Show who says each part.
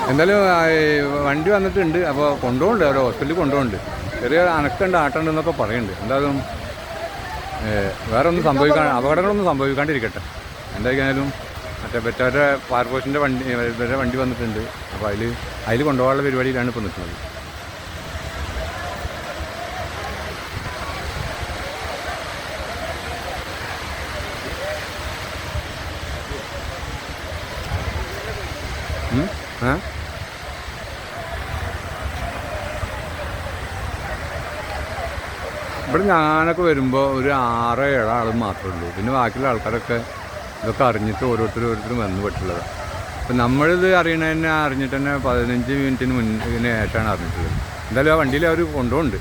Speaker 1: എന്തായാലും വണ്ടി വന്നിട്ടുണ്ട്. അപ്പോൾ കൊണ്ടുപോകുന്നുണ്ട്, അവർ ഹോസ്പിറ്റലിൽ കൊണ്ടുപോകുന്നുണ്ട്. ചെറിയ അനക്കുണ്ട്, ആട്ടുണ്ട് എന്നൊക്കെ പറയുന്നുണ്ട്. എന്തായാലും വേറെ ഒന്നും അപകടങ്ങളൊന്നും സംഭവിക്കാണ്ടിരിക്കട്ടെ. എന്തായാലും മറ്റേ പെറ്റാരുടെ ഫയർഫോഴ്സിൻ്റെ വണ്ടി വന്നിട്ടുണ്ട്. അപ്പോൾ അതിൽ കൊണ്ടുപോകാനുള്ള പരിപാടിയിലാണ് ഇപ്പോൾ നിൽക്കുന്നത്. ഇവിടെ ഞാനൊക്കെ വരുമ്പോൾ ഒരു 6-7 ആളും മാത്രമേ ഉള്ളൂ. പിന്നെ ബാക്കിയുള്ള ആൾക്കാരൊക്കെ ഇതൊക്കെ അറിഞ്ഞിട്ട് ഓരോരുത്തരും വന്നു പെട്ടുള്ളത്. അപ്പം നമ്മളിത് അറിഞ്ഞിട്ട് തന്നെ 15 മിനിറ്റിന് ശേഷമാണ് അറിഞ്ഞിട്ടുള്ളത്. എന്തായാലും ആ വണ്ടിയിൽ അവർ കൊണ്ടുപോകുന്നുണ്ട്.